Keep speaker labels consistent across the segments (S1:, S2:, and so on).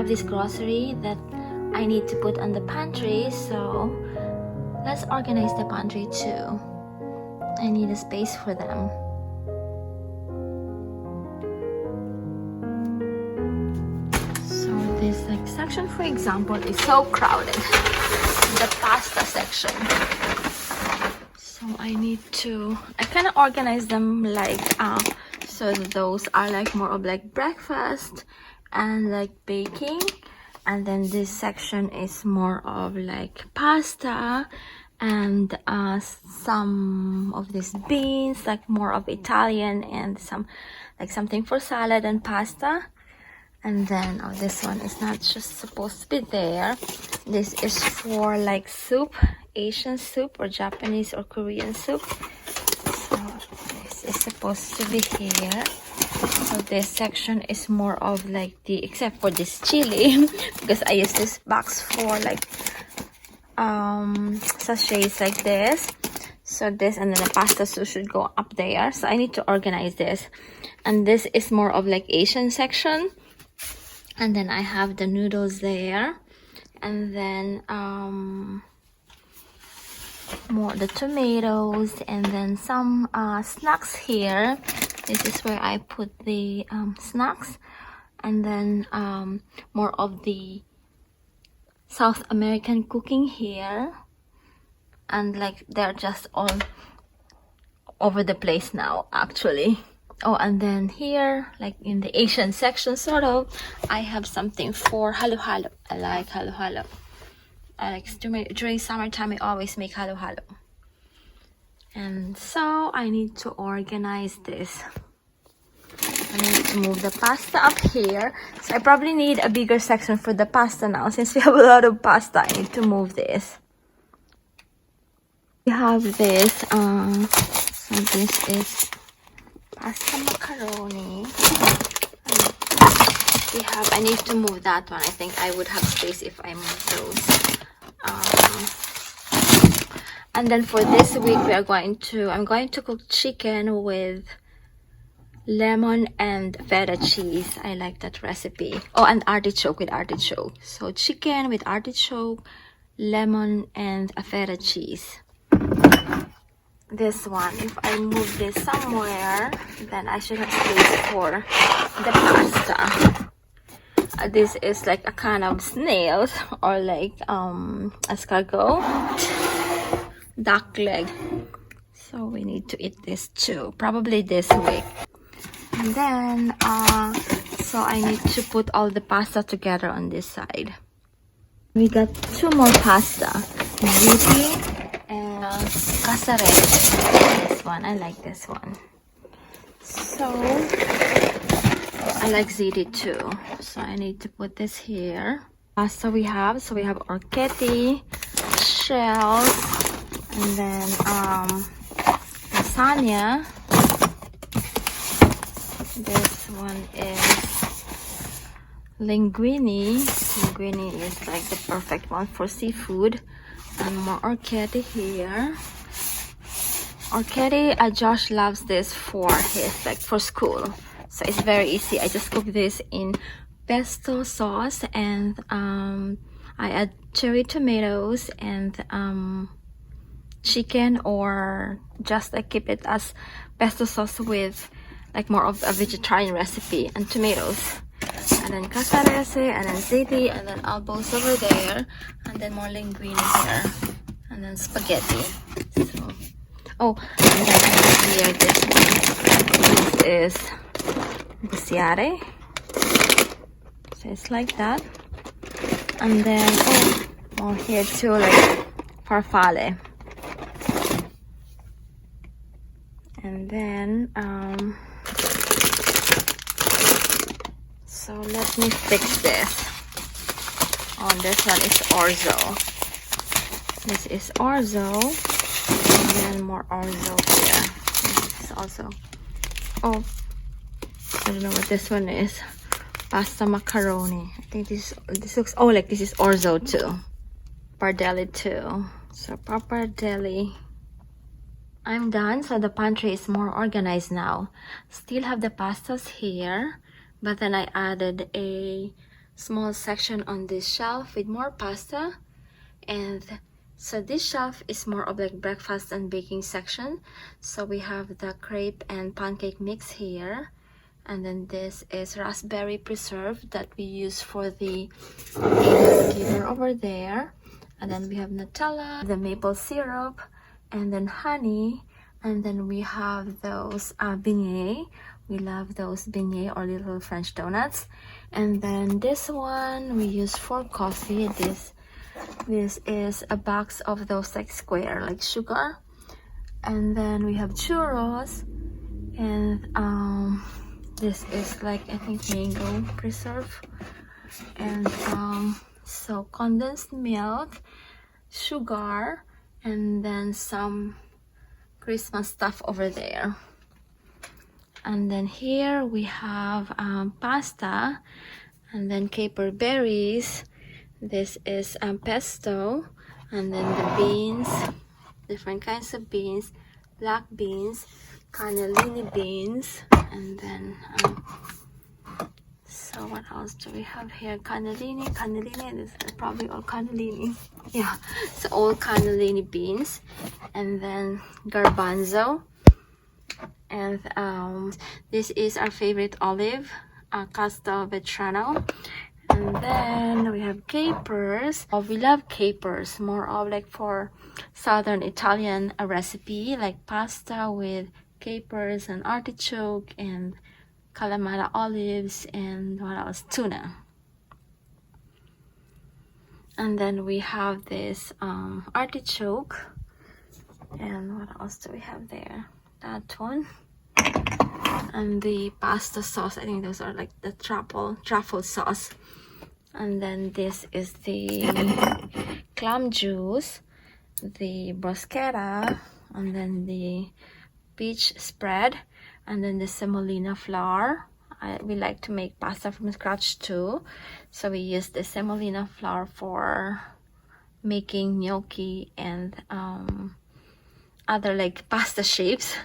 S1: have this grocery that I need to put on the pantry, so let's organize the pantry too. I need a space for them. So this like section, for example, is so crowded. The pasta section. So I kind of organize them like so those are like more of like breakfast and like baking, and then this section is more of like pasta and some of these beans, like more of Italian, and some like something for salad and pasta. And then this one is not just supposed to be there. This is for like soup, Asian soup or Japanese or Korean soup. So this is supposed to be here. So this section is more of like except for this chili, because I use this box for like sachets like this. So this, and then the pasta soup should go up there. So I need to organize this. And this is more of like Asian section. And then I have the noodles there, and then more the tomatoes, and then some snacks here. This is where I put the snacks, and then more of the South American cooking here, and like they're just all over the place now actually. Oh, and then here, like in the Asian section, sort of, I have something for halo-halo. I like halo-halo. I like during summertime, I always make halo-halo. And so I need to organize this. I need to move the pasta up here. So I probably need a bigger section for the pasta now. Since we have a lot of pasta, I need to move this. We have this, so this is pasta macaroni. I need to move that one. I think I would have space if I move those. And then for this week, I'm going to cook chicken with lemon and feta cheese. I like that recipe. Oh, and artichoke with artichoke. So chicken with artichoke, lemon, and a feta cheese. This one, if I move this somewhere, then I should have space for the pasta. This is like a kind of snails, or like escargot, duck leg. So we need to eat this too, probably this week. And then so I need to put all the pasta together on this side. We got two more pasta, ziti and cassarese. This one, I like this one. So I like ziti too. So I need to put this here. Pasta we have, so we have orchetti, shells, and then lasagna. This one is linguine. Linguine is like the perfect one for seafood. And more orchetti here. Orchetti, Josh loves this for for school. So it's very easy. I just cook this in pesto sauce, and I add cherry tomatoes and chicken, or just like keep it as pesto sauce with like more of a vegetarian recipe, and tomatoes. And then cassarese, and then ziti, and then albos over there, and then more linguine here, and then spaghetti. So, oh, and then here this one. This is bussiere. So it's like that. And then more here too, like farfalle. And then so let me fix this. Oh, this one is orzo. This is orzo, and then more orzo here. This is also, oh, I don't know what this one is. Pasta macaroni. I think this looks, oh, like this is orzo too. Pardelli too. So pappardelle. I'm done. So the pantry is more organized now. Still have the pastas here, but then I added a small section on this shelf with more pasta. And so this shelf is more of like breakfast and baking section. So we have the crepe and pancake mix here, and then this is raspberry preserve that we use for the giver over there. And then we have Nutella, the maple syrup, and then honey. And then we have those beignets. We love those beignets or little French donuts. And then this one we use for coffee. This is a box of those like square like sugar. And then we have churros, and this is like I think mango preserve. And so condensed milk, sugar, and then some Christmas stuff over there. And then here we have pasta, and then caper berries. This is pesto, and then the beans, different kinds of beans, black beans, cannellini beans, and then so what else do we have here? Cannellini, this is probably all cannellini. Yeah, so all cannellini beans, and then garbanzo, and this is our favorite olive, castelvetrano. And then we have capers. Oh, we love capers, more of like for southern Italian recipe, like pasta with capers and artichoke and Kalamata olives, and what else? Tuna. And then we have this artichoke, and what else do we have there? That one. And the pasta sauce, I think those are like the truffle sauce. And then this is the clam juice, the bruschetta, and then the peach spread, and then the semolina flour. We like to make pasta from scratch too, so we use the semolina flour for making gnocchi and other like pasta shapes.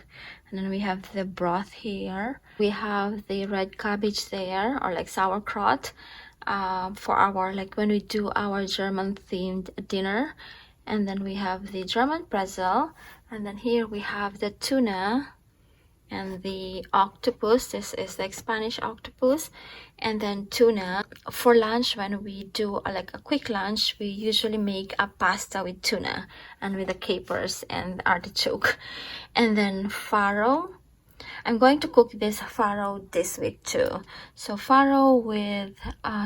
S1: And then we have the broth here. We have the red cabbage there, or like sauerkraut, for our like when we do our German themed dinner. And then we have the German pretzel, and then here we have the tuna and the octopus. This is like Spanish octopus, and then tuna. For lunch, when we do like a quick lunch, we usually make a pasta with tuna and with the capers and artichoke. And then farro. I'm going to cook this farro this week too. So farro with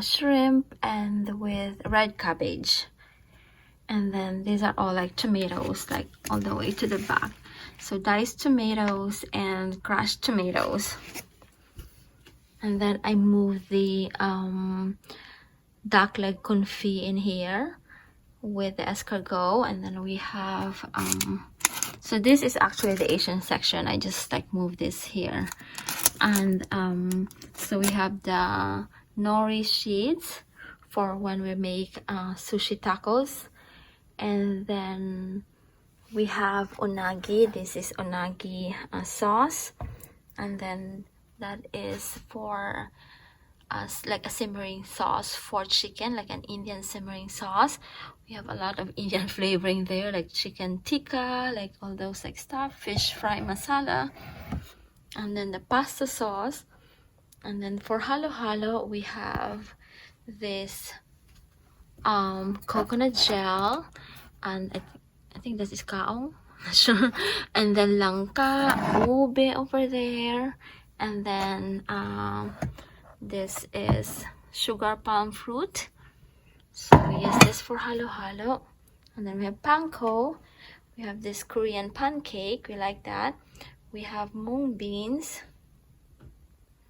S1: shrimp and with red cabbage. And then these are all like tomatoes, like all the way to the back. So diced tomatoes and crushed tomatoes. And then I move the duck leg confit in here with the escargot. And then we have so this is actually the Asian section. I just like move this here. And so we have the nori sheets for when we make sushi tacos. And then we have unagi. This is unagi sauce, and then that is for us like a simmering sauce for chicken, like an Indian simmering sauce. We have a lot of Indian flavoring there, like chicken tikka, like all those like stuff, fish fry masala, and then the pasta sauce. And then for halo halo, we have this coconut gel, and I think this is kaong, not sure. And then langka, ube over there, and then this is sugar palm fruit. So we use this for halo halo. And then we have panko. We have this Korean pancake. We like that. We have mung beans.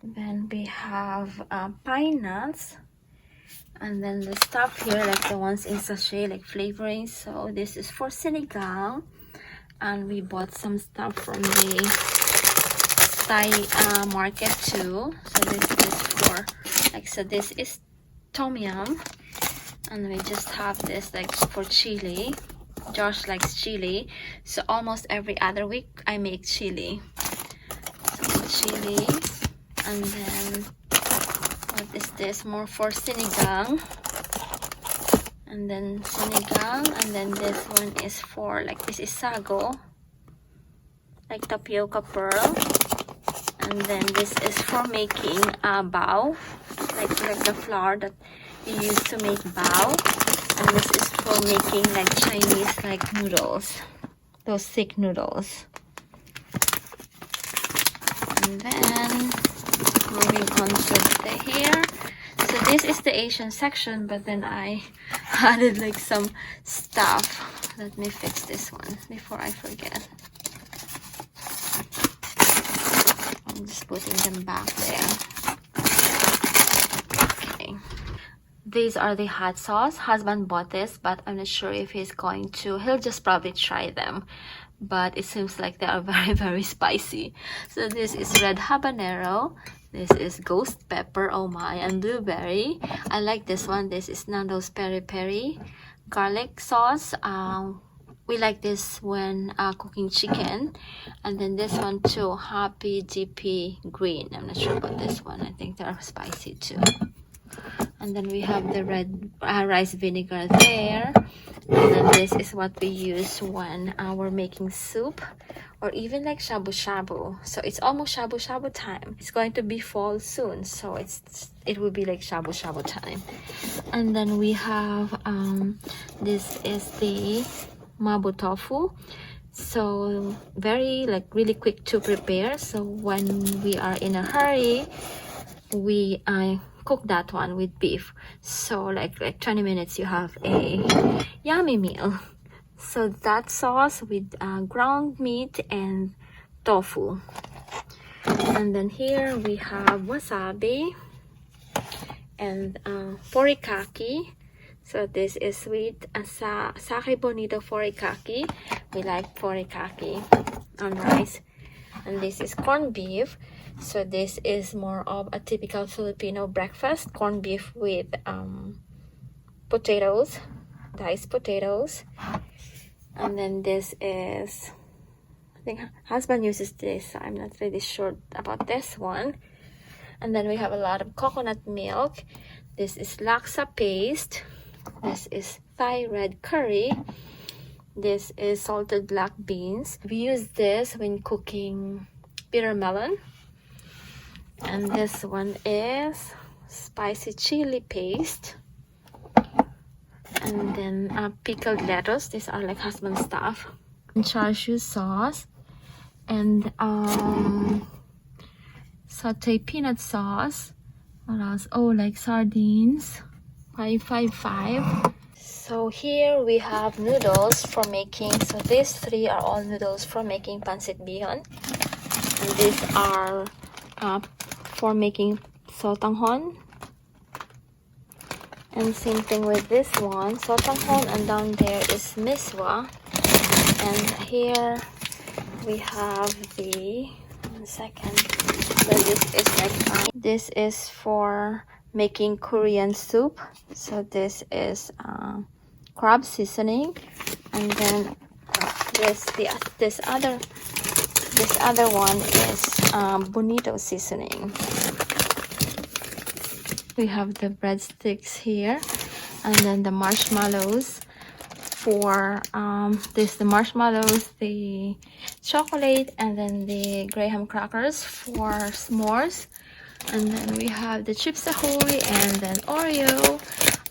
S1: Then we have pine nuts. And then the stuff here, like the ones in sachet, like flavoring. So this is for sinigang. And we bought some stuff from the Thai market too. So this is for, like, so this is tom yum. And we just have this like for chili. Josh likes chili. So almost every other week I make chili. So chili. And then What is this? More for sinigang. And then sinigang. And then this one is for, like, this is sago. Like tapioca pearl. And then this is for making bao. Like the flour that you use to make bao. And this is for making like Chinese like noodles. Those thick noodles. And then moving on to the hair. So this is the Asian section, but then I added like some stuff. Let me fix this one before I forget. I'm just putting them back there. Okay. These are the hot sauce. Husband bought this, but I'm not sure if he's going to. He'll just probably try them. But it seems like they are very, very spicy. So this is red habanero. This is ghost pepper, oh my, and blueberry. I like this one. This is Nando's peri peri garlic sauce. We like this when cooking chicken. And then this one too, Happy GP green. I'm not sure about this one. I think they're spicy too. And then we have the red rice vinegar there. And then this is what we use when we're making soup or even like shabu shabu. So it's almost shabu shabu time. It's going to be fall soon, so it will be like shabu shabu time. And then we have this is the mabu tofu. So very like really quick to prepare. So when we are in a hurry, we cook that one with beef. So like 20 minutes you have a yummy meal. So that sauce with ground meat and tofu. And then here we have wasabi and forikaki. So this is sweet sake bonito forikaki. We like forikaki on rice. And this is corned beef. So this is more of a typical Filipino breakfast. Corned beef with potatoes, diced potatoes. And then this is, I think husband uses this, so I'm not really sure about this one. And then we have a lot of coconut milk. This is laksa paste. This is Thai red curry. This is salted black beans. We use this when cooking bitter melon. And this one is spicy chili paste. And then pickled lettuce. These are like husband stuff. And char siu sauce. And sauteed peanut sauce. What else? Oh, like sardines. 555. So here we have noodles for making. So these three are all noodles for making pancit bihon. And these are for making sotanghon. And same thing with this one, sotanghon, and down there is miswa. And here we have the, one second, so this is like this is for making Korean soup. So this is crab seasoning, and then this other one is bonito seasoning. We have the breadsticks here, and then the marshmallows for the marshmallows, the chocolate, and then the graham crackers for s'mores. And then we have the chips ahoy, and then Oreo,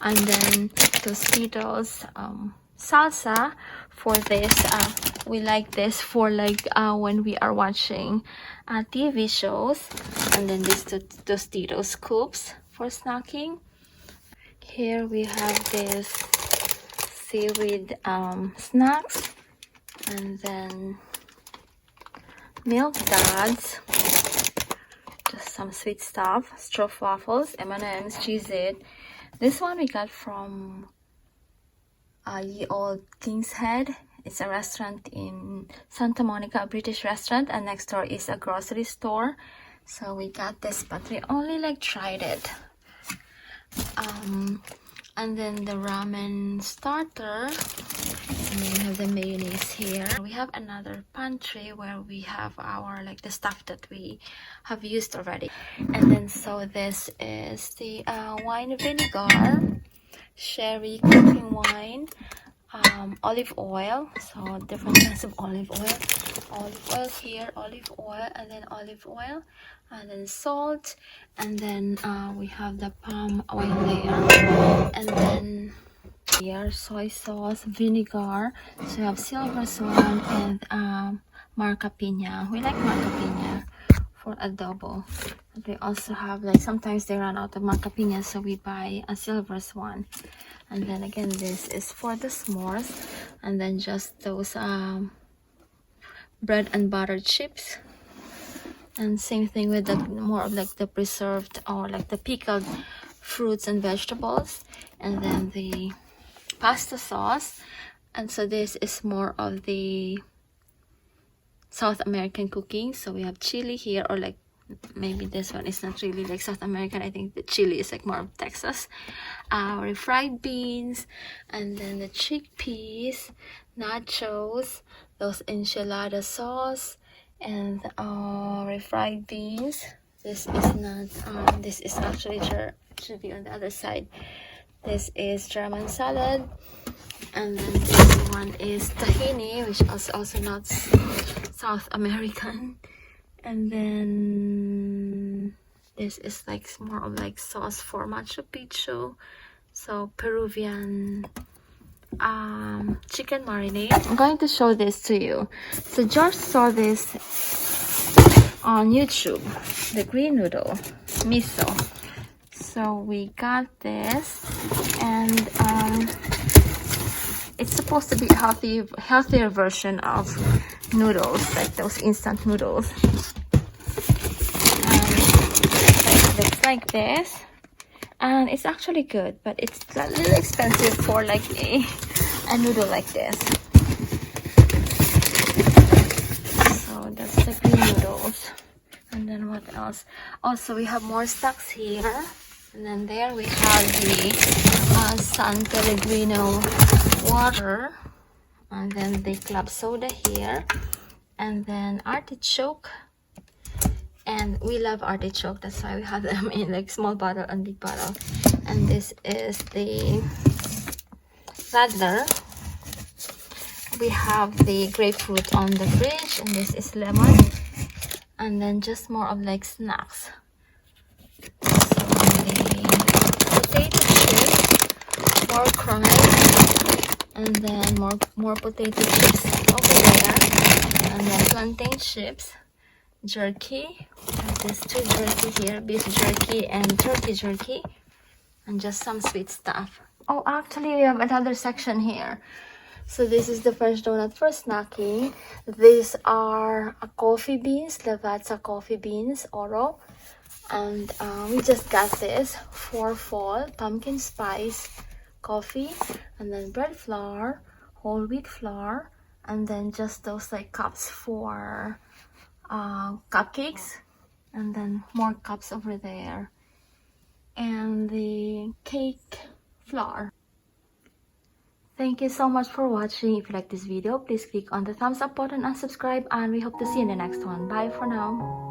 S1: and then Tostitos salsa for this. We like this for like when we are watching TV shows. And then these Tostitos scoops for snacking. Here we have this seaweed snacks, and then milk duds, just some sweet stuff, stroopwafels, M&M's, Cheez-It. This one we got from Ye Old King's Head. It's a restaurant in Santa Monica, a British restaurant, and next door is a grocery store. So we got this, but we only like tried it. And then the ramen starter. And then we have the mayonnaise here. We have another pantry where we have our like the stuff that we have used already. And then so this is the wine vinegar, sherry cooking wine, olive oil, so different kinds of olive oil here, olive oil, and then olive oil, and then salt, and then we have the palm oil there, and then here soy sauce, vinegar. So we have silver swan and marca pina. We like marca pina for adobo. But we also have like sometimes they run out of marca pina, so we buy a silver swan. And then again, this is for the s'mores, and then just those bread and butter chips. And same thing with the more of like the preserved or like the pickled fruits and vegetables, and then the pasta sauce. And so this is more of the South American cooking. So we have chili here, or like maybe this one is not really like South American. I think the chili is like more of Texas. Refried beans, and then the chickpeas, nachos, those enchilada sauce, and refried beans. This is not this is actually should be on the other side. This is German salad, and then this one is tahini, which is also not South American. And then this is like more of like sauce for Machu Picchu, so Peruvian chicken marinade. I'm going to show this to you. So George saw this on YouTube, the green noodle miso. So we got this, and it's supposed to be a healthier version of noodles, like those instant noodles. It looks like this, and it's actually good, but it's a little expensive for like a noodle like this. So that's the green noodles. And then what else? Also, we have more stocks here. And then there we have the San Pellegrino water, and then the club soda here, and then artichoke. And we love artichoke, that's why we have them in like small bottle and big bottle. And this is the radler. We have the grapefruit on the fridge, and this is lemon. And then just more of like snacks. Potato chips, more crunch, and then more potato chips over there, and then plantain chips, jerky. There's two jerky here, beef jerky and turkey jerky, and just some sweet stuff. Oh, actually we have another section here. So this is the fresh donut for snacking. These are coffee beans, Lavazza coffee beans, Oro. And we just got this for fall, pumpkin spice coffee, and then bread flour, whole wheat flour, and then just those like cups for cupcakes, and then more cups over there, and the cake flour. Thank you so much for watching. If you like this video, please click on the thumbs up button and subscribe, and we hope to see you in the next one. Bye for now.